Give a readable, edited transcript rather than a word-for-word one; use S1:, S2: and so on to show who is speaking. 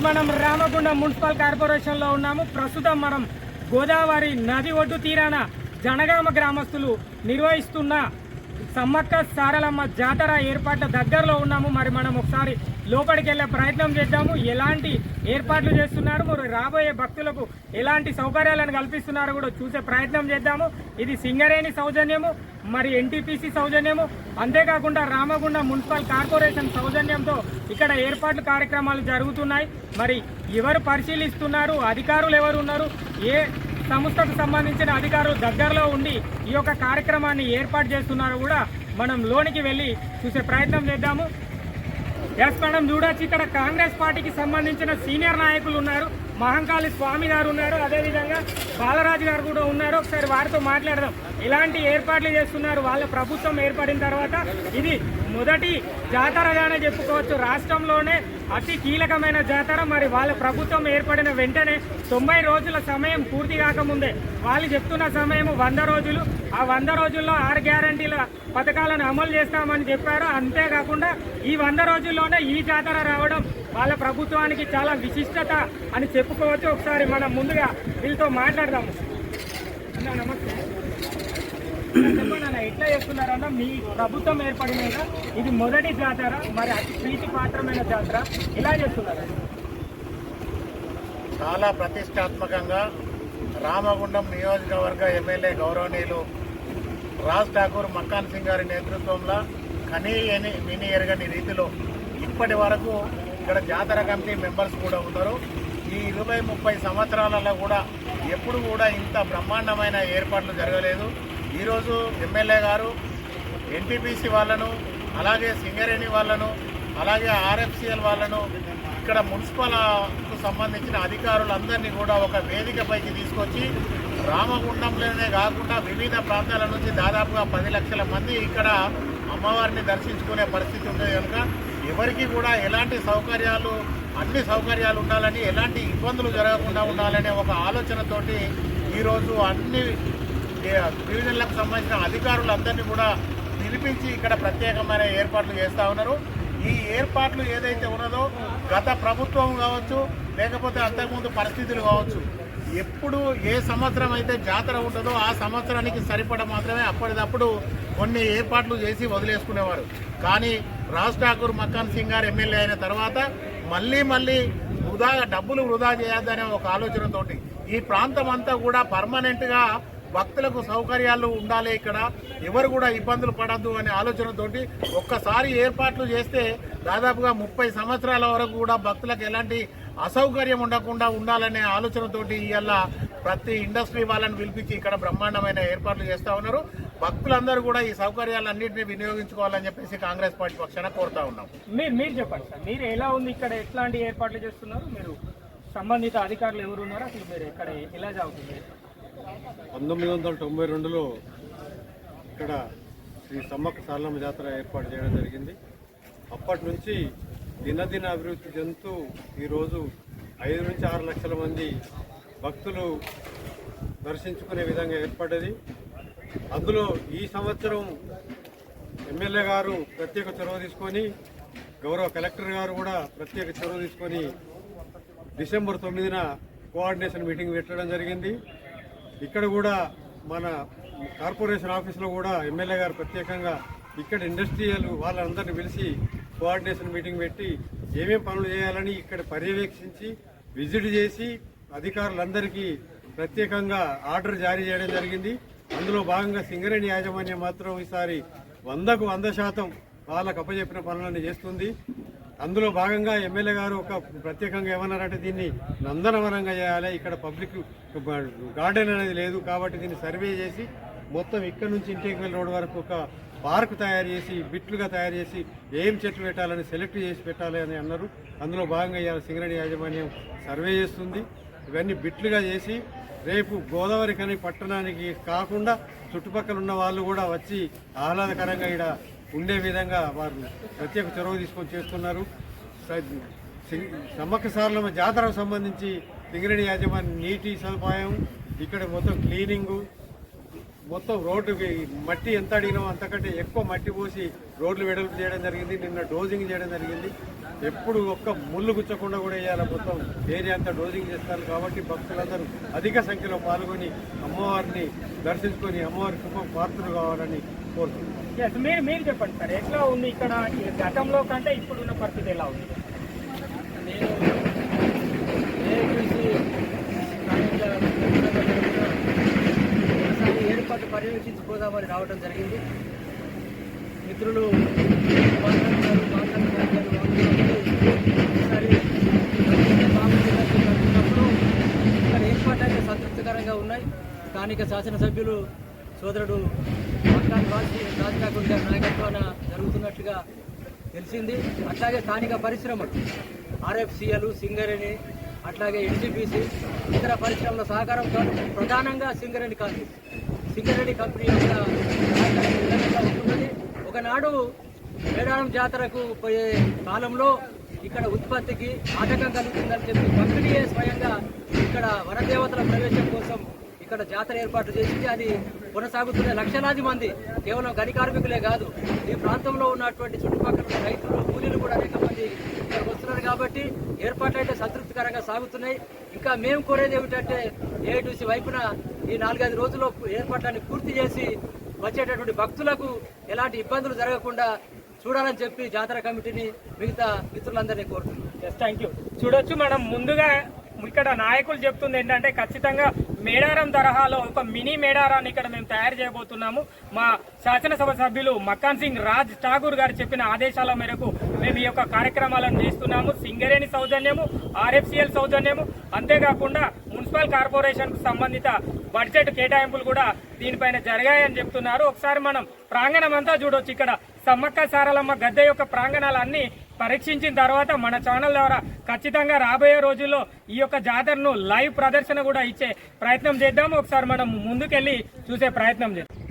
S1: మనం రామగుండం మున్సిపల్ కార్పొరేషన్లో ఉన్నాము. ప్రస్తుతం మనం గోదావరి నది ఒడ్డు తీరాన జనగామ గ్రామస్తులు నిర్వహిస్తున్న సమ్మక్క సారలమ్మ జాతర ఏర్పాట్ల దగ్గరలో ఉన్నాము. మరి మనం ఒకసారి లోపలికి వెళ్ళే ప్రయత్నం చేద్దాము. ఎలాంటి ఏర్పాట్లు చేస్తున్నారు, మరి రాబోయే భక్తులకు ఎలాంటి సౌకర్యాలను కల్పిస్తున్నారో కూడా చూసే ప్రయత్నం చేద్దాము. ఇది సింగరేణి సౌజన్యము, మరి ఎన్టీపీసీ సౌజన్యము, అంతేకాకుండా రామగుండం మున్సిపల్ కార్పొరేషన్ సౌజన్యంతో ఇక్కడ ఏర్పాట్లు కార్యక్రమాలు జరుగుతున్నాయి. మరి ఎవరు పరిశీలిస్తున్నారు, అధికారులు ఎవరు ఉన్నారు, ఏ సంస్థకు సంబంధించిన అధికారులు దగ్గరలో ఉండి ఈ యొక్క కార్యక్రమాన్ని ఏర్పాటు చేస్తున్నారో కూడా మనం లోనికి వెళ్ళి చూసే ప్రయత్నం చేద్దాము. మనం చూడొచ్చు, ఇక్కడ కాంగ్రెస్ పార్టీకి సంబంధించిన సీనియర్ నాయకులు ఉన్నారు. మహంకాళి స్వామి గారు ఉన్నారు, అదేవిధంగా బాలరాజు గారు కూడా ఉన్నారు. ఒకసారి వారితో మాట్లాడదాం. ఎలాంటి ఏర్పాట్లు చేస్తున్నారు, వాళ్ళ ప్రభుత్వం ఏర్పడిన తర్వాత ఇది మొదటి జాతరగానే చెప్పుకోవచ్చు. రాష్ట్రంలోనే అతి కీలకమైన జాతర. మరి వాళ్ళ ప్రభుత్వం ఏర్పడిన వెంటనే 90 రోజుల సమయం పూర్తి కాకముందే వాళ్ళు చెప్తున్న సమయం 100 రోజులు. ఆ 100 రోజుల్లో 6 గ్యారంటీల పథకాలను అమలు చేస్తామని చెప్పారు. అంతేకాకుండా ఈ 100 రోజుల్లోనే ఈ జాతర రావడం వాళ్ళ ప్రభుత్వానికి చాలా విశిష్టత అని చెప్పుకోవచ్చు. ఒకసారి మనం ముందుగా వీళ్ళతో మాట్లాడదాము. అన్న నమస్తే. చెప్పండి అన్న, ఎట్లా చేస్తున్నారన్న? మీ ప్రభుత్వం ఏర్పడిన ఇది మొదటి జాతర, మరి అతి ప్రీతి పాత్రమైన జాతర, ఎలా చేస్తున్నారు?
S2: చాలా ప్రతిష్టాత్మకంగా రామగుండం నియోజకవర్గ ఎమ్మెల్యే గౌరవనీయులు రాజ్ ఠాకూర్ మక్కాన్ సింగ్ గారి నేతృత్వంలో విని ఎరగని రీతిలో ఇప్పటి వరకు ఇక్కడ జాతర కమిటీ మెంబర్స్ కూడా ఉన్నారు. ఈ 20-30 సంవత్సరాలలో కూడా ఎప్పుడు కూడా ఇంత బ్రహ్మాండమైన ఏర్పాట్లు జరగలేదు. ఈరోజు ఎమ్మెల్యే గారు ఎన్టీపీసీ వాళ్ళను, అలాగే సింగరేణి వాళ్ళను, అలాగే ఆర్ఎఫ్సిఎల్ వాళ్ళను, ఇక్కడ మున్సిపల్కు సంబంధించిన అధికారులందరినీ కూడా ఒక వేదికపైకి తీసుకొచ్చి రామగుండంలోనే కాకుండా వివిధ ప్రాంతాల నుంచి దాదాపుగా 10 లక్షల మంది ఇక్కడ అమ్మవారిని దర్శించుకునే పరిస్థితి ఉంటుంది కనుక ఎవరికి కూడా ఎలాంటి సౌకర్యాలు, అన్ని సౌకర్యాలు ఉండాలని, ఎలాంటి ఇబ్బందులు జరగకుండా ఉండాలనే ఒక ఆలోచనతోటి ఈరోజు అన్ని డివిజన్లకు సంబంధించిన అధికారులందరినీ కూడా పిలిపించి ఇక్కడ ప్రత్యేకమైన ఏర్పాట్లు చేస్తూ ఉన్నారు. ఈ ఏర్పాట్లు ఏదైతే ఉన్నదో గత ప్రభుత్వం కావచ్చు, లేకపోతే అంతకుముందు పరిస్థితులు కావచ్చు, ఎప్పుడు ఏ సంవత్సరం అయితే జాతర ఉంటుందో ఆ సంవత్సరానికి సరిపడ మాత్రమే అప్పటిదప్పుడు కొన్ని ఏర్పాట్లు చేసి వదిలేసుకునేవారు. కానీ రాజ్ ఠాకూర్ మక్కాన్ సింగ్ గారు ఎమ్మెల్యే అయిన తర్వాత మళ్ళీ డబ్బులు వృధా చేయొద్దనే ఒక ఆలోచనతోటి ఈ ప్రాంతం అంతా కూడా పర్మనెంట్గా భక్తులకు సౌకర్యాలు ఉండాలి, ఇక్కడ ఎవరు కూడా ఇబ్బందులు పడద్దు అనే ఆలోచనతోటి ఒక్కసారి ఏర్పాట్లు చేస్తే దాదాపుగా 30 సంవత్సరాల వరకు కూడా భక్తులకు ఎలాంటి అసౌకర్యం ఉండకుండా ఉండాలనే ఆలోచనతోటి ఇవాళ ప్రతి ఇండస్ట్రీ వాళ్ళని పిలిపించి ఇక్కడ బ్రహ్మాండమైన ఏర్పాట్లు చేస్తూ ఉన్నారు. భక్తులందరూ కూడా ఈ సౌకర్యాలన్నింటినీ వినియోగించుకోవాలని చెప్పేసి కాంగ్రెస్ పార్టీ పక్షాన కోరుతా ఉన్నాం.
S1: మీరు చెప్పండి సార్, మీరు ఎలా ఉంది, ఇక్కడ ఎట్లాంటి ఏర్పాట్లు చేస్తున్నారు, మీరు సంబంధిత అధికారులు ఎవరు ఉన్నారు, అసలు మీరు ఇక్కడ ఎలా జరుగుతుంది?
S3: 1992లో ఇక్కడ శ్రీ సమ్మక్క సారలమ్మ జాతర ఏర్పాటు చేయడం జరిగింది. అప్పటి నుంచి దినదిన అభివృద్ధి చెందుతూ ఈరోజు 5 నుంచి 6 లక్షల మంది భక్తులు దర్శించుకునే విధంగా ఏర్పడ్డది. అందులో ఈ సంవత్సరం ఎమ్మెల్యే గారు ప్రత్యేక చొరవ తీసుకొని, గౌరవ కలెక్టర్ గారు కూడా ప్రత్యేక చొరవ తీసుకొని డిసెంబర్ 9న కోఆర్డినేషన్ మీటింగ్ పెట్టడం జరిగింది. ఇక్కడ కూడా మన కార్పొరేషన్ ఆఫీస్లో కూడా ఎమ్మెల్యే గారు ప్రత్యేకంగా ఇక్కడ ఇండస్ట్రియల్ వాళ్ళందరినీ పిలిచి కోఆర్డినేషన్ మీటింగ్ పెట్టి ఏమేమి పనులు చేయాలని ఇక్కడ పర్యవేక్షించి విజిట్ చేసి అధికారులందరికీ ప్రత్యేకంగా ఆర్డర్ జారీ చేయడం జరిగింది. అందులో భాగంగా సింగరేణి యాజమాన్యం మాత్రం ఈసారి 100కు 100% వాళ్ళకు అప్పచెప్పిన పనులను చేస్తుంది. అందులో భాగంగా ఎమ్మెల్యే గారు ఒక ప్రత్యేకంగా ఏమన్నారంటే దీన్ని నందనవనంగా చేయాలి, ఇక్కడ పబ్లిక్ గార్డెన్ అనేది లేదు కాబట్టి దీన్ని సర్వే చేసి మొత్తం ఇక్కడ నుంచి ఇంటేక్వెల్ రోడ్ వరకు ఒక పార్క్ తయారు చేసి బిట్లుగా తయారు చేసి ఏం చెట్లు పెట్టాలని సెలెక్ట్ చేసి పెట్టాలి అని అన్నారు. అందులో భాగంగా ఇవాళ సింగరేణి యాజమాన్యం సర్వే చేస్తుంది. ఇవన్నీ బిట్లుగా చేసి రేపు గోదావరి కని పట్టణానికి కాకుండా చుట్టుపక్కల ఉన్న వాళ్ళు కూడా వచ్చి ఆహ్లాదకరంగా ఇక్కడ ఉండే విధంగా వారు ప్రత్యేక చొరవ తీసుకొని చేస్తున్నారు. సమ్మక్క సారలమ్మ జాతరకు సంబంధించి సింగరేణి యాజమాన్యం నీటి సదుపాయం, ఇక్కడ మొత్తం క్లీనింగు, మొత్తం రోడ్డుకి మట్టి ఎంత అడిగినామో అంతకంటే ఎక్కువ మట్టి పోసి రోడ్లు వెడల్పు చేయడం జరిగింది. నిన్న డోజింగ్ చేయడం జరిగింది. ఎప్పుడు ఒక్క ముళ్ళు గుచ్చకుండా కూడా వేయాలి. మొత్తం ఏరియా అంతా డోజింగ్ చేస్తారు కాబట్టి భక్తులందరూ అధిక సంఖ్యలో పాల్గొని అమ్మవారిని దర్శించుకొని అమ్మవారి కృప పాత్రలు కావాలని కోరుతున్నాను.
S1: ఎస్, మీరు చెప్పండి సార్, ఎట్లా ఉంది ఇక్కడ ఈ గతంలో కంటే ఇప్పుడున్న పరిస్థితి ఎలా ఉంది?
S4: నేను ఏఐటీసీ ఒకసారి ఏర్పాటు పర్యవేక్షించుకోదామని రావడం జరిగింది. మిత్రులు ఇక్కడ ఏర్పాటు అయితే సంతృప్తికరంగా ఉన్నాయి. స్థానిక శాసనసభ్యులు సోదరుడు మక్కాన్ రాజ్ ఠాకూర్ గారి నాయకత్వాన జరుగుతున్నట్లుగా తెలిసింది. అట్లాగే స్థానిక పరిశ్రమలు ఆర్ఎఫ్సిఎల్, సింగరేణి, అట్లాగే ఎన్టీపీసీ, ఇతర పరిశ్రమల సహకారంతో ప్రధానంగా సింగరేణి కంపెనీ యొక్క ఉంటున్నది. ఒకనాడు మేడారం జాతరకు పోయే కాలంలో ఇక్కడ ఉత్పత్తికి ఆటంకం కలుగుతుందని చెప్పి కంపెనీయే స్వయంగా ఇక్కడ వనదేవతల ప్రవేశం కోసం ఇక్కడ జాతర ఏర్పాటు చేసింది. అది కొనసాగుతున్న లక్షలాది మంది కేవలం గని కార్మికులే కాదు, ఈ ప్రాంతంలో ఉన్నటువంటి చుట్టుపక్కల రైతులు, కూలీలు కూడా అనేక మంది ఇక్కడికి వస్తున్నారు. కాబట్టి ఏర్పాట్లు అయితే సంతృప్తికరంగా సాగుతున్నాయి. ఇంకా మేము కోరేది ఏమిటంటే ఏఐటీసీ వైపున ఈ 4-5 రోజుల్లో ఏర్పాట్లన్నీ పూర్తి చేసి వచ్చేటటువంటి భక్తులకు ఎలాంటి ఇబ్బందులు జరగకుండా చూడాలని చెప్పి జాతర కమిటీని మిగతా మిత్రులందరినీ కోరుతున్నాం.
S1: Yes, thank you. చూడొచ్చు మనం ముందుగా ఇక్కడ నాయకులు చెప్తుంది ఏంటంటే ఖచ్చితంగా మేడారం తరహాలో ఒక మినీ మేడారాన్ని ఇక్కడ మేము తయారు చేయబోతున్నాము. మా శాసనసభ సభ్యులు మక్కాన్ సింగ్ రాజ్ ఠాకూర్ గారు చెప్పిన ఆదేశాల మేరకు మేము ఈ యొక్క కార్యక్రమాలను చేస్తున్నాము. సింగరేణి సౌజన్యము, ఆర్ఎఫ్సిఎల్ సౌజన్యము, అంతేకాకుండా మున్సిపల్ కార్పొరేషన్ కు సంబంధిత బడ్జెట్ కేటాయింపులు కూడా దీనిపైన జరిగాయని చెప్తున్నారు. ఒకసారి మనం ప్రాంగణం అంతా చూడొచ్చు. ఇక్కడ సమ్మక్క సారలమ్మ గద్దె యొక్క ప్రాంగణాలన్నీ పరీక్షించిన తర్వాత మన ఛానల్ ద్వారా ఖచ్చితంగా రాబోయే రోజుల్లో ఈ యొక్క జాతరను లైవ్ ప్రదర్శన కూడా ఇచ్చే ప్రయత్నం చేద్దాం. ఒకసారి మనం ముందుకెళ్ళి చూసే ప్రయత్నం చేద్దాం.